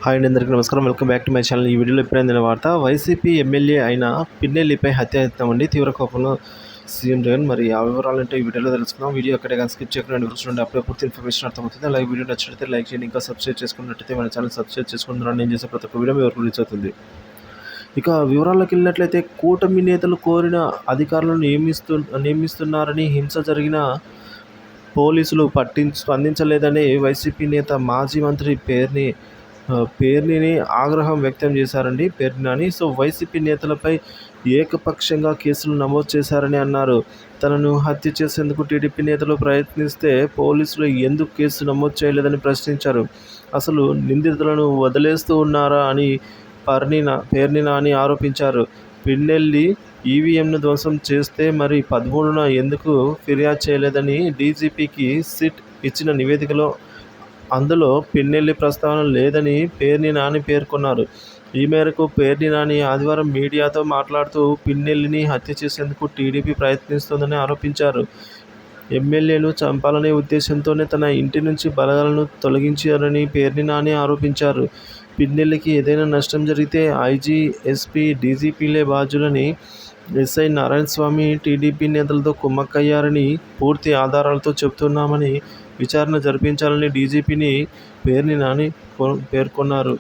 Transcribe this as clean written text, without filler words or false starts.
Hi అండి, అందరికీ నమస్కారం. Welcome back to my channel. ఈ వీడియోలో ఎప్పుడైందిన వార్త వైసీపీ ఎమ్మెల్యే అయిన పిన్నెల్లిపై హత్యాయత్నం అండి. తీవ్ర కోపంలో సీఎం జగన్. మరి ఆ వివరాలంటే ఈ వీడియోలో తెలుసుకుందాం. వీడియో ఎక్కడ కానీ స్కిప్ చేయకుండా చూడండి. అప్పుడే పూర్తి ఇన్ఫర్మేషన్ అర్థమవుతుంది. అలాగే వీడియో నచ్చినట్లయితే లైక్ చేయండి. ఇంకా సబ్స్క్రైబ్ చేసుకున్నట్లయితే మన ఛానల్ సబ్స్క్రైబ్ చేసుకుంటున్నాను. నేను చేసే ప్రతి ఒక్క వీడియో మీ వరకు రీచ్ అవుతుంది. ఇక వివరాల్లోకి వెళ్ళినట్లయితే కూటమి నేతలు కోరిన అధికారులను నియమిస్తున్నారని హింస జరిగిన పోలీసులు స్పందించలేదని వైసీపీ నేత మాజీ మంత్రి పేర్నిని ఆగ్రహం వ్యక్తం చేశారండి. పేర్ని సో వైసీపీ నేతలపై ఏకపక్షంగా కేసులు నమోదు చేశారని అన్నారు. తనను హత్య చేసేందుకు టీడీపీ నేతలు ప్రయత్నిస్తే పోలీసులు ఎందుకు కేసు నమోదు చేయలేదని ప్రశ్నించారు. అసలు నిందితులను వదిలేస్తూ ఉన్నారా అని పేర్ని నాని ఆరోపించారు. పిన్నెల్లి ఈవీఎంను ధ్వంసం చేస్తే మరి 13న ఎందుకు ఫిర్యాదు చేయలేదని డీజీపీకి సిట్ ఇచ్చిన నివేదికలో అందులో పిన్నెల్లి ప్రస్తావన లేదని పేర్ని నాని పేర్కొన్నారు. ఈ మేరకు పేర్ని నాని ఆదివారం మీడియాతో మాట్లాడుతూ పిన్నెల్లిని హత్య చేసేందుకు టీడీపీ ప్రయత్నిస్తోందని ఆరోపించారు. ఎమ్మెల్యేను చంపాలనే ఉద్దేశంతోనే తన ఇంటి నుంచి బలగాలను తొలగించారని పేర్ని నాని ఆరోపించారు. పిన్నెల్లికి ఏదైనా నష్టం జరిగితే ఐజీ, ఎస్పీ, డీజీపీలే బాధ్యులని ఎస్ఐ నారాయణస్వామి టీడీపీ నేతలతో కుమ్మక్కయ్యారని పూర్తి ఆధారాలతో చెబుతున్నామని విచారణ జరిపించాలని డీజీపీని పేర్ని నాని పేర్కొన్నారు.